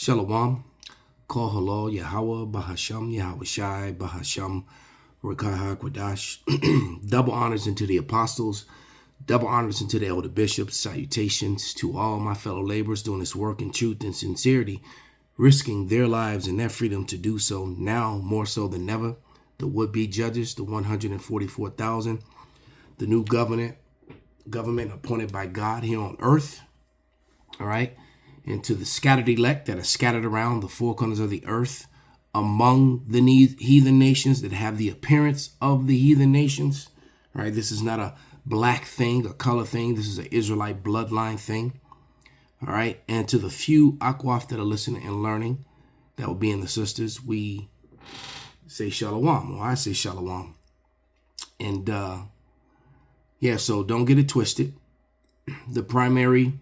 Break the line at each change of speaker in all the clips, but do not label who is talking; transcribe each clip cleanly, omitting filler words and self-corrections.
Shalom, Kol Halal, Yahweh, Bahasham, Yahweh Shai, Bahasham, Rekaha Kwadash. Double honors into the apostles, double honors into the elder bishops. Salutations to all my fellow laborers doing this work in truth and sincerity, risking their lives and their freedom to do so now more so than ever. The would-be judges, the 144,000, the new government appointed by God here on earth. All right. And to the scattered elect that are scattered around the four corners of the earth among the heathen nations that have the appearance of the heathen nations. All right. This is not a black thing, a color thing. This is an Israelite bloodline thing. All right. And to the few Akwaf that are listening and learning, that will be in the sisters, we say shalom, or I say shalom. And yeah, so don't get it twisted. The primary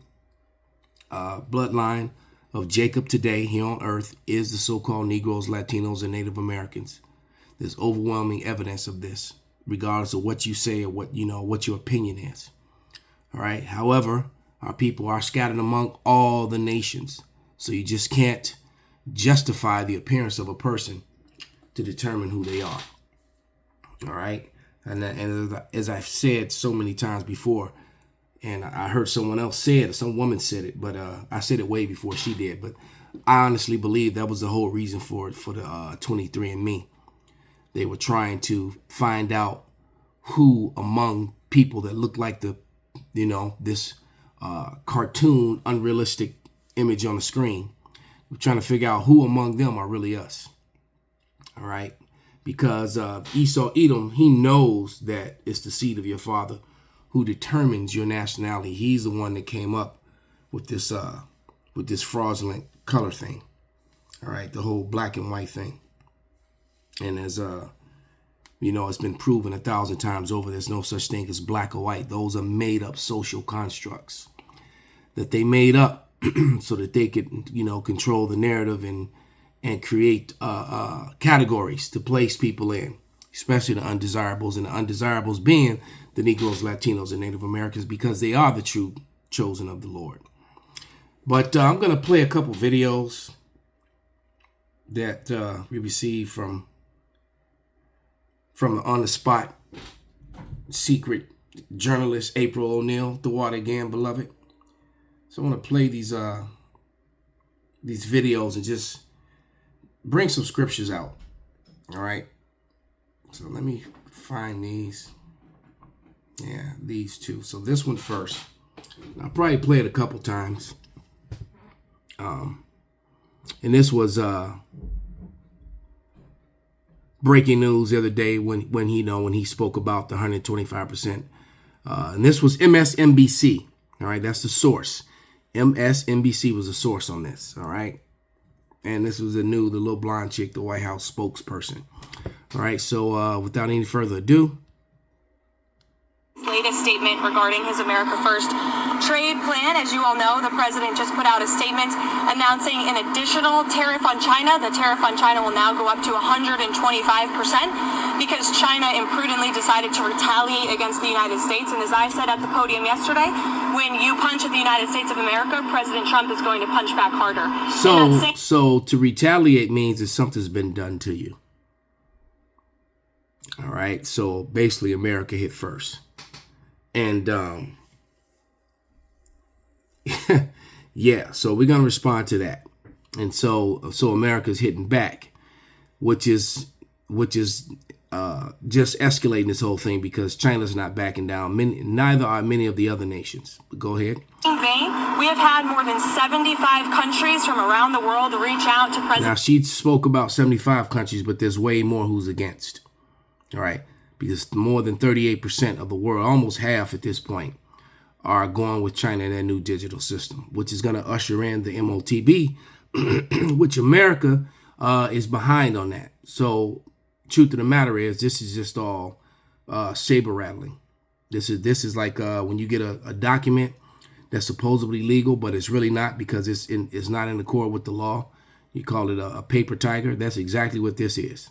bloodline of Jacob today here on earth is the so-called Negroes, Latinos, and Native Americans. There's overwhelming evidence of this, regardless of what you say or what your opinion is. All right. However, our people are scattered among all the nations, so you just can't justify the appearance of a person to determine who they are. All right. And as I've said so many times before, and I heard someone else say it, some woman said it, but I said it way before she did. But I honestly believe that was the whole reason for the 23andMe. They were trying to find out who among people that look like this cartoon, unrealistic image on the screen. We're trying to figure out who among them are really us. All right. Because Esau, Edom, he knows that it's the seed of your father who determines your nationality. He's the one that came up with this fraudulent color thing. All right, the whole black and white thing. And as it's been proven 1,000 times over, there's no such thing as black or white. Those are made up social constructs that they made up so that they could, control the narrative and create categories to place people in, especially the undesirables, and the undesirables being the Negroes, Latinos, and Native Americans, because they are the true chosen of the Lord. But I'm going to play a couple videos that we received from the on-the-spot secret journalist, April O'Neil, the water again, beloved. So I want to play these videos and just bring some scriptures out. All right. So let me find these. Yeah, these two. So this one first. I'll probably play it a couple times. And this was breaking news the other day when he spoke about the 125%. And this was MSNBC. All right, that's the source. MSNBC was the source on this. All right. And this was the little blonde chick, the White House spokesperson. All right, so without any further ado.
Latest statement regarding his America First trade plan. As you all know, the president just put out a statement announcing an additional tariff on China. The tariff on China will now go up to 125% because China imprudently decided to retaliate against the United States. And as I said at the podium yesterday, when you punch at the United States of America, President Trump is going to punch back harder.
So to retaliate means that something's been done to you. All right. So basically America hit first. And yeah, so we're going to respond to that. And so America's hitting back, which is just escalating this whole thing because China's not backing down. Neither are many of the other nations. But go ahead.
In vain, we have had more than 75 countries from around the world reach out to President.
Now, she spoke about 75 countries, but there's way more who's against. All right. Because more than 38% of the world, almost half at this point, are going with China and their new digital system, which is going to usher in the MOTB, which America is behind on that. So truth of the matter is, this is just all saber rattling. This is like when you get a document that's supposedly legal, but it's really not because it's not in accord with the law. You call it a paper tiger. That's exactly what this is.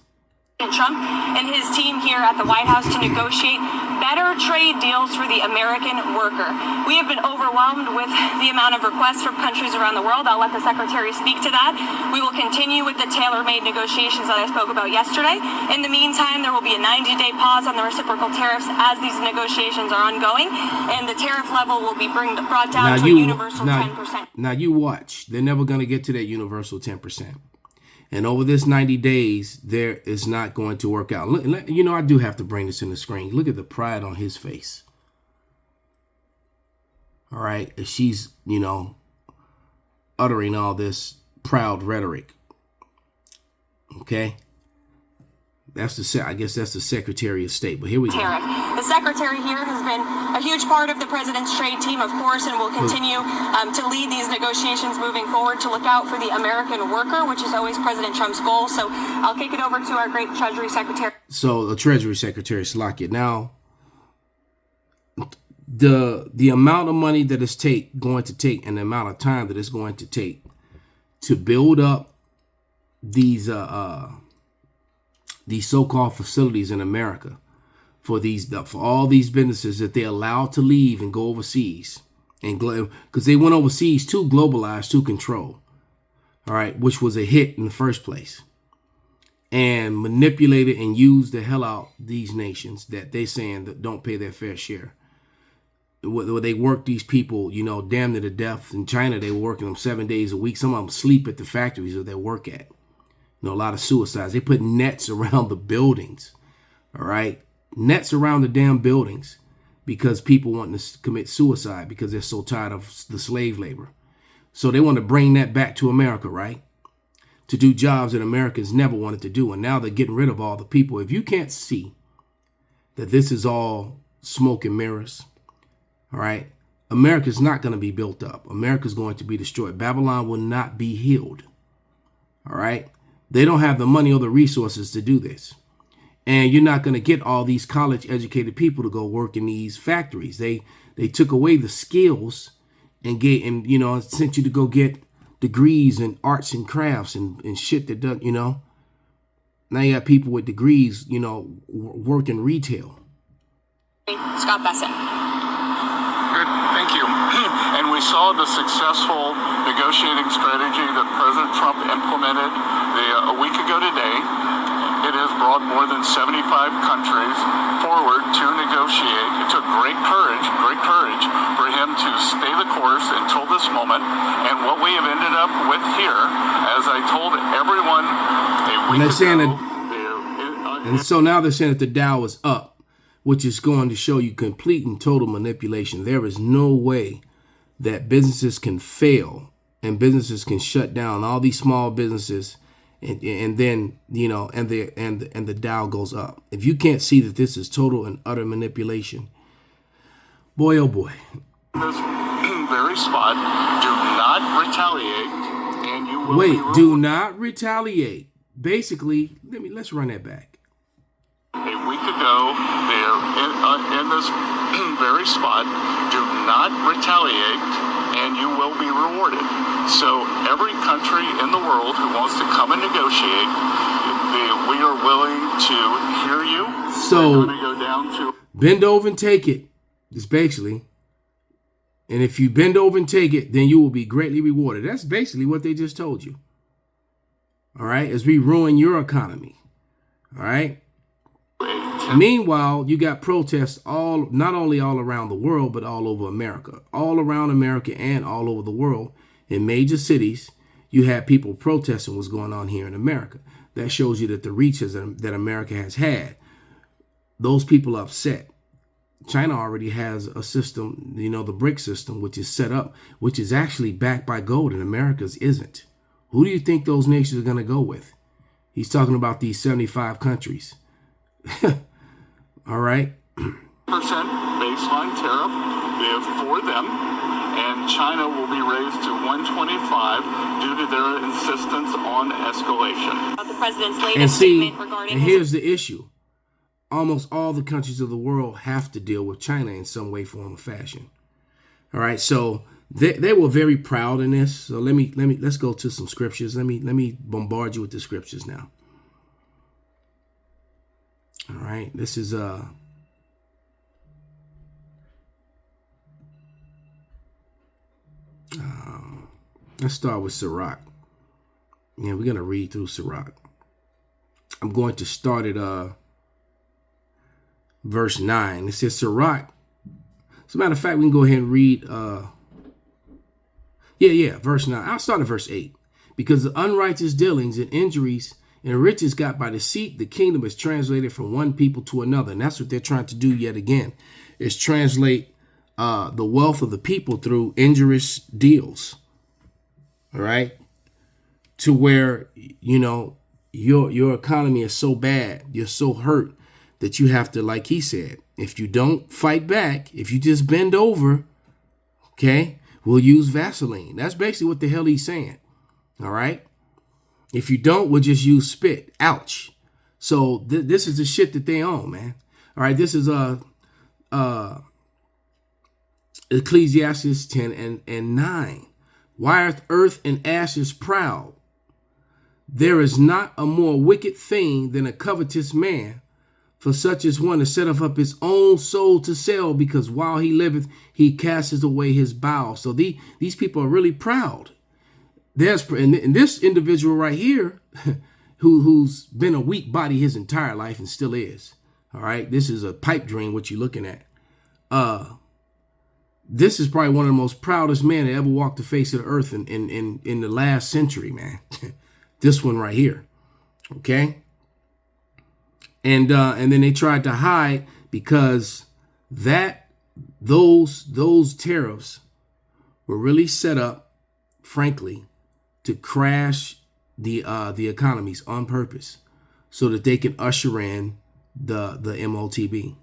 Trump and his team here at the White House to negotiate better trade deals for the American worker. We have been overwhelmed with the amount of requests from countries around the world. I'll let the Secretary speak to that. We will continue with the tailor-made negotiations that I spoke about yesterday. In the meantime, there will be a 90-day pause on the reciprocal tariffs as these negotiations are ongoing, and the tariff level will be brought down to a universal 10%.
Now you watch. They're never going to get to that universal 10%. And over this 90 days, there is not going to work out. Look, you know, I do have to bring this in the screen. Look at the pride on his face. All right. She's, you know, uttering all this proud rhetoric. Okay. I guess that's the Secretary of State. But here we go.
The Secretary here has been a huge part of the President's trade team, of course, and will continue to lead these negotiations moving forward to look out for the American worker, which is always President Trump's goal. So I'll kick it over to our great Treasury Secretary.
So the Treasury Secretary, Slockett. Now, the amount of money that it's going to take and the amount of time that it's going to take to build up these so-called facilities in America for all these businesses that they're allowed to leave and go overseas, and because they went overseas to globalize, to control, all right, which was a hit in the first place, and manipulated and used the hell out these nations that they saying that don't pay their fair share. Where they work these people, you know, damn near to death. In China, they were working them 7 days a week. Some of them sleep at the factories that they work at. You know, a lot of suicides. They put nets around the buildings, all right? Nets around the damn buildings because people want to commit suicide because they're so tired of the slave labor. So they want to bring that back to America, right? To do jobs that Americans never wanted to do. And now they're getting rid of all the people. If you can't see that this is all smoke and mirrors, all right, America's not going to be built up. America's going to be destroyed. Babylon will not be healed, all right? They don't have the money or the resources to do this. And you're not going to get all these college-educated people to go work in these factories. They took away the skills and sent you to go get degrees in arts and crafts and shit that doesn't, you know. Now you got people with degrees, you know, working retail.
Scott Besson.
Good, thank you. And we saw the successful negotiating strategy that President Trump implemented a week ago today. It has brought more than 75 countries forward to negotiate. It took great courage for him to stay the course until this moment. And what we have ended up with here, as I told everyone a week ago.
And so now they're saying that the Dow is up, which is going to show you complete and total manipulation. There is no way that businesses can fail and businesses can shut down, all these small businesses, and then, you know, and the Dow goes up. If you can't see that this is total and utter manipulation, boy, oh boy.
This very spot, do not retaliate, and you will
Wait, do not retaliate. Basically, let's run that back.
A week ago, there in this very spot, do not retaliate, and you will be rewarded. So every country in the world who wants to come and negotiate, we are willing to hear you.
So
we're going to go down to
bend over and take it. It's basically, and if you bend over and take it, then you will be greatly rewarded. That's basically what they just told you. All right, as we ruin your economy. All right. Meanwhile, you got protests not only all around the world, but all over America, all around America and all over the world. In major cities, you have people protesting what's going on here in America. That shows you that the reaches that America has had, those people are upset. China already has a system, you know, the BRIC system, which is set up, which is actually backed by gold, and America's isn't. Who do you think those nations are going to go with? He's talking about these 75 countries. All right.
percent baseline tariff for them, and China will be raised to 125 due to their insistence on escalation.
The president's latest statement regarding
and here's the issue. Almost all the countries of the world have to deal with China in some way, form, or fashion. All right, so they were very proud in this. So let's go to some scriptures. Let me bombard you with the scriptures now. All right. This is let's start with Sirach. Yeah, we're gonna read through Sirach. I'm going to start at verse 9. It says Sirach. As a matter of fact, we can go ahead and read verse 9. I'll start at verse 8. Because the unrighteous dealings and injuries and riches got by deceit, the kingdom is translated from one people to another. And that's what they're trying to do yet again, is translate the wealth of the people through injurious deals. All right. To where, you know, your economy is so bad, you're so hurt that you have to, like he said, if you don't fight back, if you just bend over, okay, we'll use Vaseline. That's basically what the hell he's saying. All right. If you don't, we'll just use spit. Ouch. So this is the shit that they own, man. All right. This is Ecclesiastes 10 and 9. Why are earth and ashes proud? There is not a more wicked thing than a covetous man, for such is one to set up his own soul to sell, because while he liveth, he casteth away his bowels. So these people are really proud. And this individual right here, who's been a weak body his entire life and still is. All right, this is a pipe dream. What you're looking at. This is probably one of the most proudest men that ever walked the face of the earth in the last century, man. This one right here. Okay. And then they tried to hide because those tariffs were really set up, frankly, to crash the economies on purpose so that they can usher in the MOTB.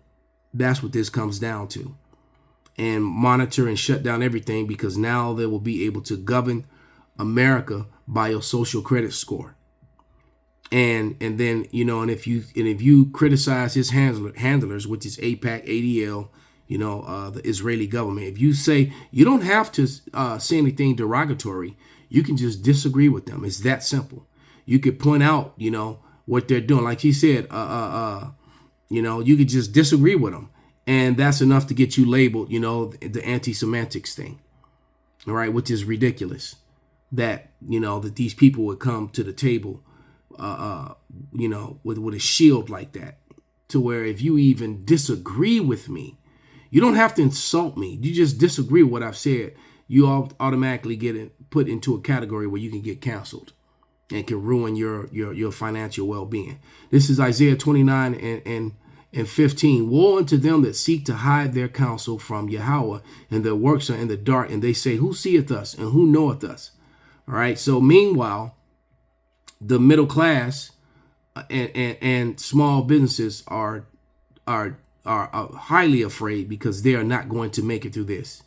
That's what this comes down to. And monitor and shut down everything, because now they will be able to govern America by your social credit score. And then, you know, and if you criticize his handlers, which is AIPAC, ADL, you know, the Israeli government, if you say you don't have to say anything derogatory, you can just disagree with them. It's that simple. You could point out, you know, what they're doing. Like he said, you know, you could just disagree with them. And that's enough to get you labeled, you know, the anti-semantics thing. All right, which is ridiculous. That, you know, that these people would come to the table, you know, with a shield like that, to where if you even disagree with me, you don't have to insult me. You just disagree with what I've said. You automatically get put into a category where you can get canceled and can ruin your financial well-being. This is Isaiah 29 and 15. Woe unto them that seek to hide their counsel from Yahweh, and their works are in the dark, and they say, who seeth us and who knoweth us? All right. So meanwhile, the middle class and small businesses are highly afraid, because they are not going to make it through this.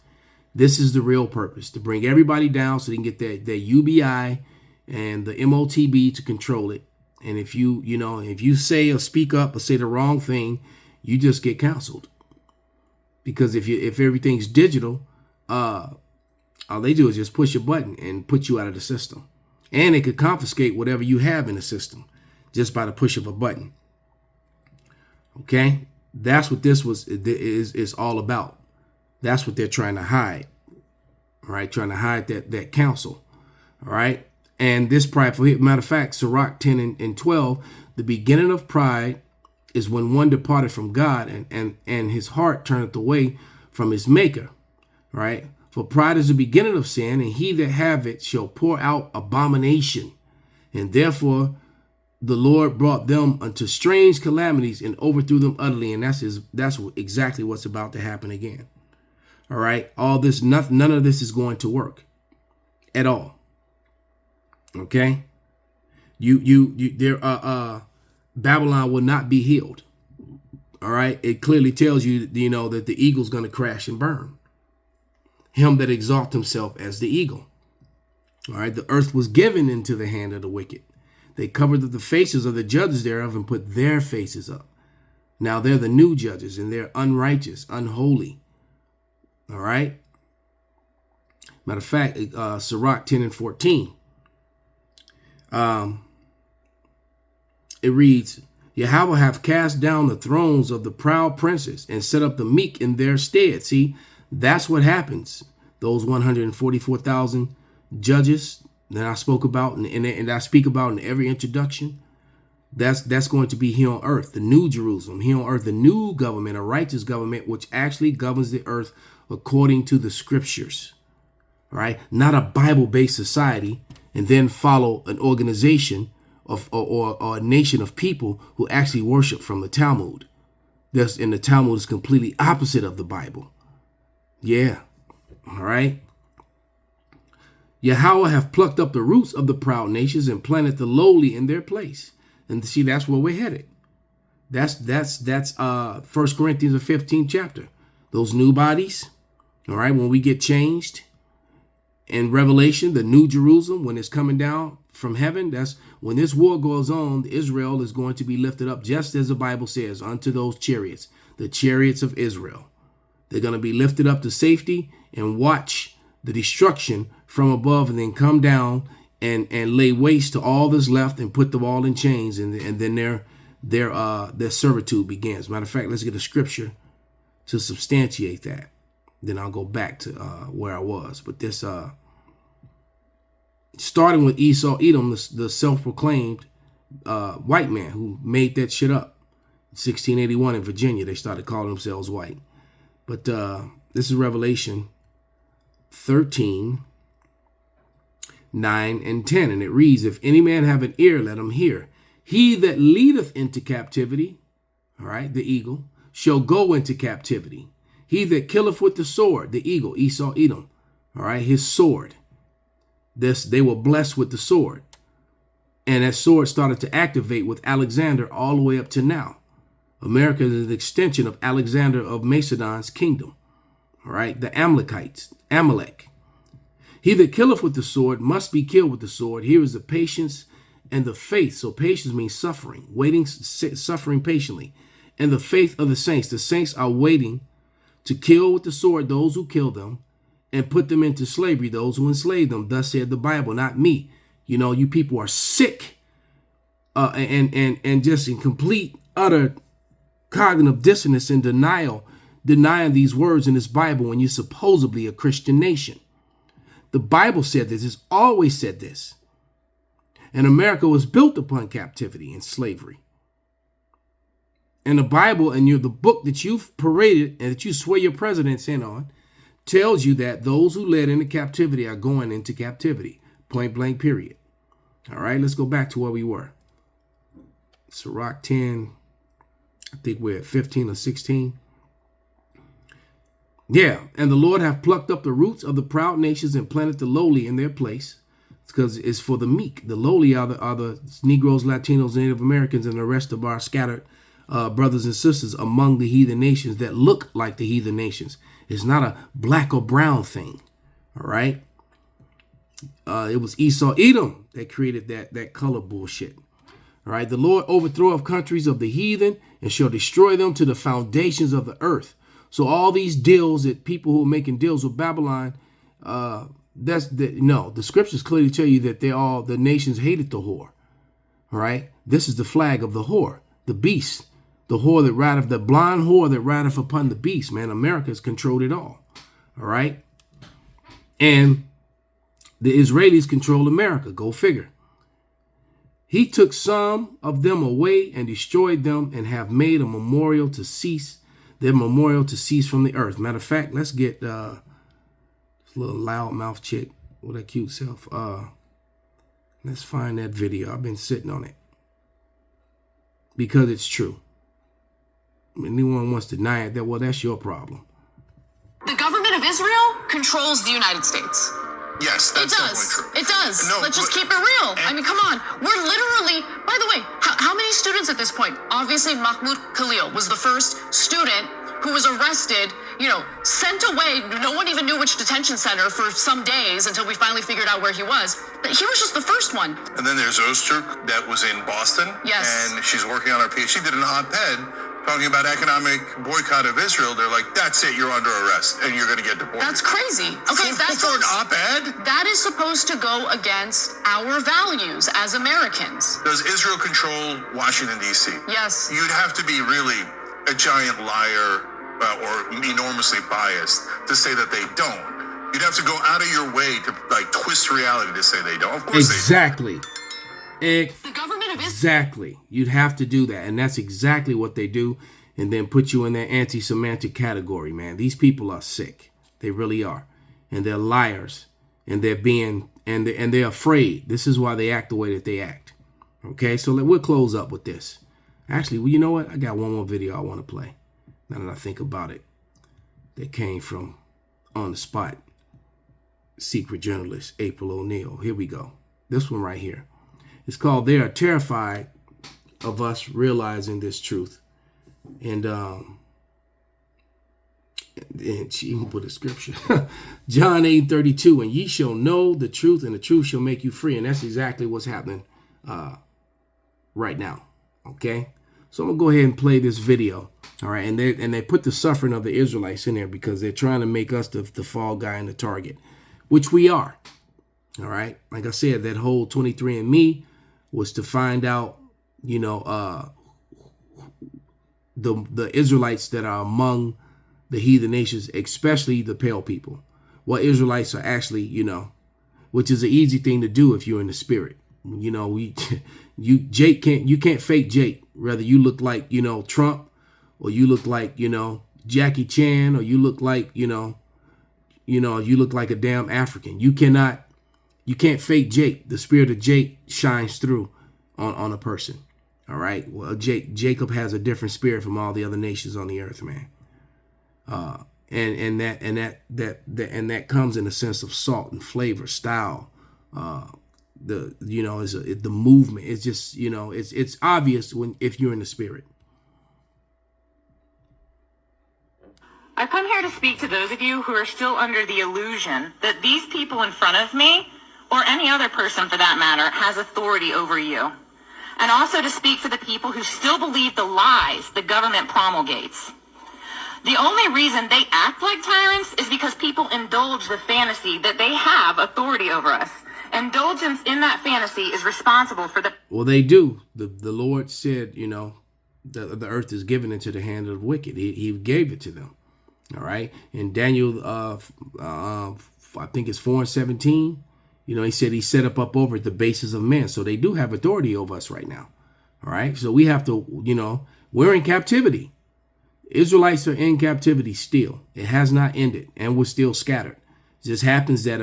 This is the real purpose, to bring everybody down so they can get their UBI and the MOTB to control it. And if you say or speak up or say the wrong thing, you just get canceled. Because if everything's digital, all they do is just push a button and put you out of the system. And they could confiscate whatever you have in the system just by the push of a button. Okay, that's what this is all about. That's what they're trying to hide. All right, trying to hide that counsel. All right. And this prideful, matter of fact, Sirach 10 and 12, the beginning of pride is when one departed from God, and his heart turneth away from his maker. Right. For pride is the beginning of sin, and he that have it shall pour out abomination. And therefore the Lord brought them unto strange calamities and overthrew them utterly. And that's exactly what's about to happen again. All right. All this, none of this is going to work at all. Okay. Babylon will not be healed. All right. It clearly tells you, you know, that the eagle's going to crash and burn. Him that exalt himself as the eagle. All right. The earth was given into the hand of the wicked. They covered the faces of the judges thereof and put their faces up. Now they're the new judges, and they're unrighteous, unholy. All right. Matter of fact, Sirach 10 and 14. It reads, Yahweh have cast down the thrones of the proud princes and set up the meek in their stead. See, that's what happens. Those 144,000 judges that I spoke about and I speak about in every introduction, that's going to be here on earth, the new Jerusalem, here on earth, the new government, a righteous government, which actually governs the earth according to the scriptures, right? Not a Bible-based society and then follow an organization of or a nation of people who actually worship from the Talmud. And the Talmud is completely opposite of the Bible. Yeah. All right. Yahweh have plucked up the roots of the proud nations and planted the lowly in their place. And see, that's where we're headed. That's 1 Corinthians, the 15th chapter. Those new bodies, all right, when we get changed. In Revelation, the new Jerusalem, when it's coming down from heaven, that's when this war goes on, Israel is going to be lifted up, just as the Bible says, unto those chariots, the chariots of Israel. They're going to be lifted up to safety and watch the destruction from above and then come down and lay waste to all that's left and put them all in chains. And then their servitude begins. Matter of fact, let's get a scripture to substantiate that. Then I'll go back to where I was. But this, starting with Esau, Edom, the self-proclaimed white man who made that shit up. 1681 in Virginia, they started calling themselves white. But this is Revelation 13, 9 and 10. And it reads, if any man have an ear, let him hear. He that leadeth into captivity, all right, the eagle, shall go into captivity. He that killeth with the sword, the eagle, Esau, Edom, all right, his sword. They were blessed with the sword. And that sword started to activate with Alexander all the way up to now. America is an extension of Alexander of Macedon's kingdom. All right, the Amalekites, Amalek. He that killeth with the sword must be killed with the sword. Here is the patience and the faith. So patience means suffering, waiting, suffering patiently. And the faith of the saints. The saints are waiting to kill with the sword those who kill them and put them into slavery, those who enslave them. Thus said the Bible, not me. You know, you people are sick and just in complete, utter cognitive dissonance and denying these words in this Bible when you're supposedly a Christian nation. The Bible said this, it's always said this. And America was built upon captivity and slavery. And the Bible and the book that you've paraded and that you swear your president's in on tells you that those who led into captivity are going into captivity. Point blank, period. All right, let's go back to where we were. Sirach 10, I think we're at 15 or 16. Yeah, and the Lord hath plucked up the roots of the proud nations and planted the lowly in their place, because it's for the meek. The lowly are the Negroes, Latinos, Native Americans, and the rest of our scattered brothers and sisters among the heathen nations that look like the heathen nations. It's not a black or brown thing. All right. It was Esau, Edom that created that color bullshit. All right. The Lord overthroweth countries of the heathen and shall destroy them to the foundations of the earth. So all these deals that people who are making deals with Babylon, the scriptures clearly tell you that the nations hated the whore. All right. This is the flag of the whore, the beast. The whore that rideth, the blind whore that rideth upon the beast, man. America's controlled it all. All right. And the Israelis control America. Go figure. He took some of them away and destroyed them and have made a memorial to cease, their memorial to cease from the earth. Matter of fact, let's get this little loudmouth chick with her cute self. Let's find that video. I've been sitting on it because it's true. Anyone wants to deny it, that's your problem.
The government of Israel controls the United States.
Yes, that's definitely true.
It does.
No,
Let's just keep it real. I mean, come on. We're literally, by the way, how many students at this point? Obviously, Mahmoud Khalil was the first student who was arrested, sent away. No one even knew which detention center for some days until we finally figured out where he was. But he was just the first one.
And then there's Öztürk that was in Boston.
Yes.
And she's working on her PhD. She did an op-ed talking about economic boycott of Israel, they're like, that's it, you're under arrest, and you're going to get deported.
That's crazy. Okay,
for an op-ed?
That is supposed to go against our values as Americans.
Does Israel control Washington, D.C.?
Yes.
You'd have to be really a giant liar or enormously biased to say that they don't. You'd have to go out of your way to like twist reality to say they don't. Of course
exactly.
The government of Israel.
Exactly. You'd have to do that. And that's exactly what they do. And then put you in that anti-Semitic category, man. These people are sick. They really are. And they're liars. And they're being, and they're afraid. This is why they act the way that they act. Okay, so we'll close up with this. Actually, well, you know what? I got one more video I want to play. Now that I think about it. That came from On the Spot. Secret journalist April O'Neil. Here we go. This one right here. It's called They Are Terrified of Us Realizing This Truth. And she even put a scripture. John 8:32. And ye shall know the truth, and the truth shall make you free. And that's exactly what's happening right now. Okay? So I'm going to go ahead and play this video. All right? And they put the suffering of the Israelites in there because they're trying to make us the fall guy and the target, which we are. All right? Like I said, that whole 23andMe was to find out, you know, the Israelites that are among the heathen nations, especially the pale people. What Israelites are actually, you know, which is an easy thing to do if you're in the spirit. You know, you can't fake Jake. Whether you look like, you know, Trump, or you look like, you know, Jackie Chan, or you look like, you look like a damn African. You can't fake Jake. The spirit of Jake shines through on a person. All right. Well, Jacob has a different spirit from all the other nations on the earth, man. And that comes in a sense of salt and flavor, style. The movement. It's just, you know, it's obvious if you're in the spirit.
I've come here to speak to those of you who are still under the illusion that these people in front of me, or any other person for that matter, has authority over you. And also to speak for the people who still believe the lies the government promulgates. The only reason they act like tyrants is because people indulge the fantasy that they have authority over us. Indulgence in that fantasy is responsible for the...
Well, they do. The Lord said, you know, the earth is given into the hand of the wicked. He gave it to them. All right. And Daniel, I think it's 4:17. You know, he said he set up over the bases of men. So they do have authority over us right now. All right. So we have to, you know, we're in captivity. Israelites are in captivity still. It has not ended, and we're still scattered. It just happens that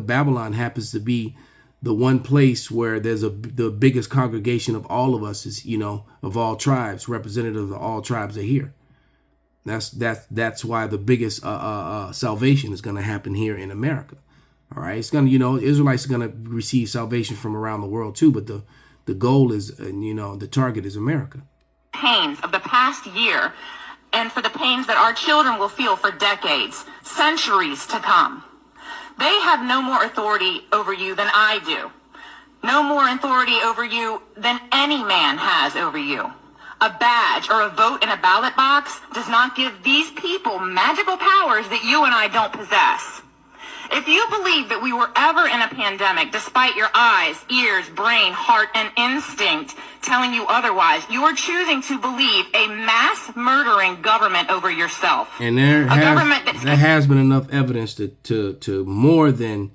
Babylon happens to be the one place where there's the biggest congregation of all of us is, you know, of all tribes, representatives of all tribes are here. That's why the biggest salvation is going to happen here in America. All right. It's going to, you know, Israelites are going to receive salvation from around the world too. But the goal is, you know, the target is America.
Pains of the past year, and for the pains that our children will feel for decades, centuries to come. They have no more authority over you than I do. No more authority over you than any man has over you. A badge or a vote in a ballot box does not give these people magical powers that you and I don't possess. If you believe that we were ever in a pandemic, despite your eyes, ears, brain, heart, and instinct telling you otherwise, you are choosing to believe a mass murdering government over yourself.
And there has been enough evidence to more than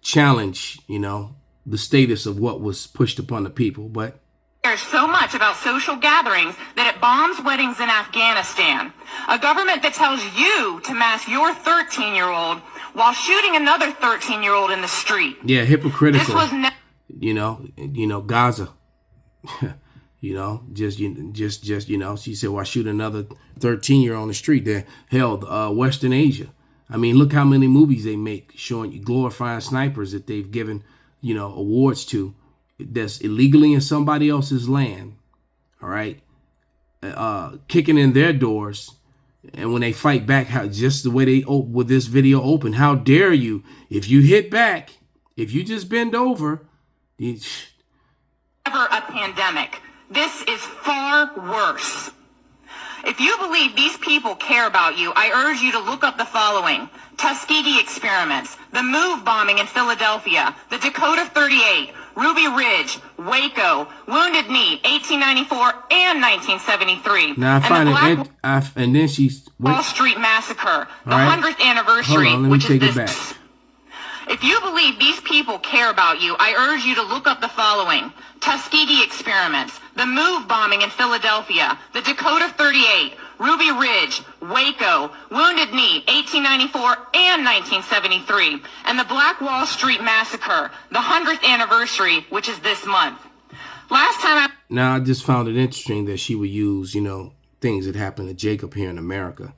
challenge, you know, the status of what was pushed upon the people. But
there's so much about social gatherings that it bombs weddings in Afghanistan. A government that tells you to mask your 13-year-old while shooting another 13-year-old in the street.
Yeah, hypocritical.
This was
you know, Gaza. you know, just you know, she said, "Well, shoot another 13-year-old on the street." There, hell, Western Asia. I mean, look how many movies they make showing you glorifying snipers that they've given, you know, awards to. That's illegally in somebody else's land. All right, kicking in their doors. And when they fight back, how just the way they with this video open, how dare you? If you hit back, if you just bend over,
never a pandemic. This is far worse. If you believe these people care about you, I urge you to look up the following: Tuskegee experiments, the MOVE bombing in Philadelphia, the Dakota 38, Ruby Ridge, Waco, Wounded Knee, 1894 and 1973.
Now I find it, and then she's
Wall Street Massacre, the
right.
100th anniversary,
Hold on, let me
which
take
is
it
this.
back.
If you believe these people care about you, I urge you to look up the following: Tuskegee experiments, the MOVE bombing in Philadelphia, the Dakota 38, Ruby Ridge, Waco, Wounded Knee, 1894 and 1973, and the Black Wall Street Massacre, the 100th anniversary, which is this month. Last time
Now, I just found it interesting that she would use, things that happened to Jacob here in America,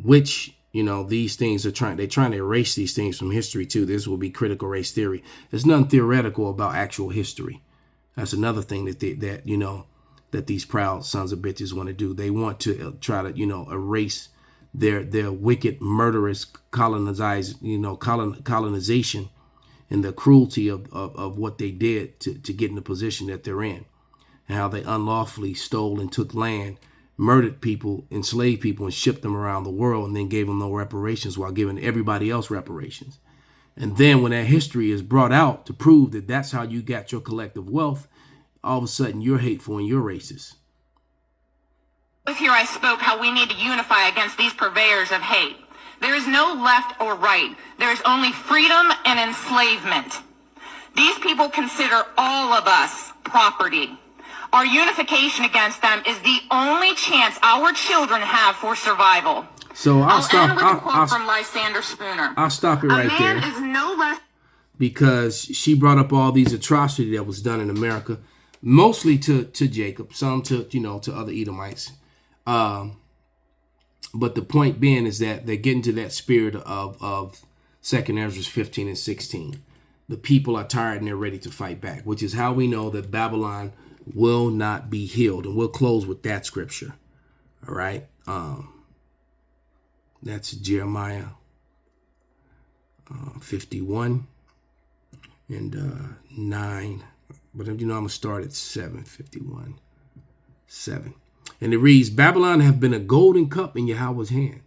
which, these things they're trying to erase these things from history too. This will be critical race theory. There's nothing theoretical about actual history. That's another thing that these proud sons of bitches want to do. They want to try to, erase their wicked, murderous colonization and the cruelty of what they did to get in the position that they're in, and how they unlawfully stole and took land, murdered people, enslaved people, and shipped them around the world, and then gave them no reparations while giving everybody else reparations. And then when that history is brought out to prove that that's how you got your collective wealth, all of a sudden you're hateful and you're racist.
here I spoke how we need to unify against these purveyors of hate. There is no left or right. There is only freedom and enslavement. These people consider all of us property. Our unification against them is the only chance our children have for survival.
So I'll stop.
End with a quote from Lysander Spooner.
I'll stop it right there.
A man is no less,
because she brought up all these atrocities that was done in America, mostly to Jacob, some to other Edomites. But the point being is that they get into that spirit of 2 Ezra 15 and 16. The people are tired and they're ready to fight back, which is how we know that Babylon will not be healed. And we'll close with that scripture. All right. That's Jeremiah 51 and 9. But I'm going to start at 7:51. 7. And it reads, Babylon have been a golden cup in Yahweh's hand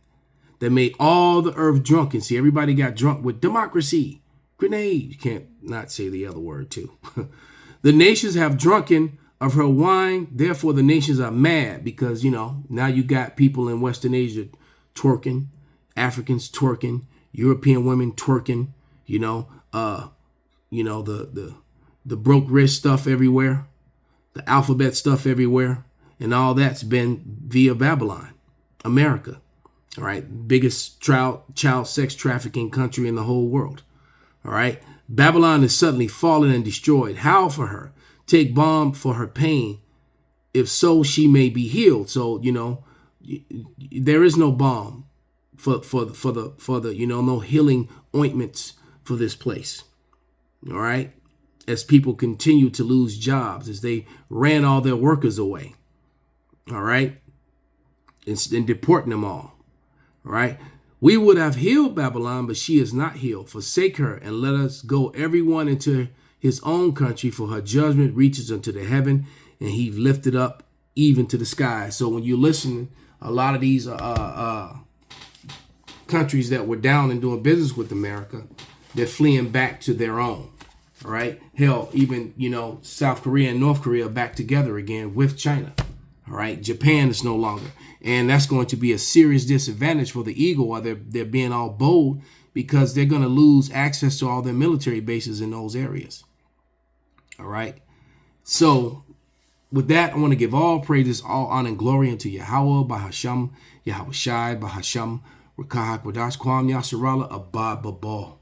that made all the earth drunk. And see, everybody got drunk with democracy. Grenade. You can't not say the other word too. The nations have drunken of her wine. Therefore, the nations are mad because, now you got people in Western Asia twerking, Africans twerking, European women twerking, the broke wrist stuff everywhere, the alphabet stuff everywhere. And all that's been via Babylon, America. All right. Biggest child sex trafficking country in the whole world. All right. Babylon is suddenly fallen and destroyed. Howl for her. Take balm for her pain. If so, she may be healed. So, there is no balm for the no healing ointments for this place. All right. As people continue to lose jobs, as they ran all their workers away. All right. And deporting them all. All right. We would have healed Babylon, but she is not healed. Forsake her and let us go everyone into his own country, for her judgment reaches unto the heaven and he lifted up even to the sky. So when you listen, a lot of these countries that were down and doing business with America, they're fleeing back to their own. All right. Hell, even, South Korea and North Korea are back together again with China. All right. Japan is no longer. And that's going to be a serious disadvantage for the Eagle while they're being all bold, because they're going to lose access to all their military bases in those areas. All right. So with that, I want to give all praises, all honor and glory unto Yahweh, Bahasham, Yahweh Shai, Bahasham, Rakahak, Wadash, Kwam, Yasarala, Abad, Babal.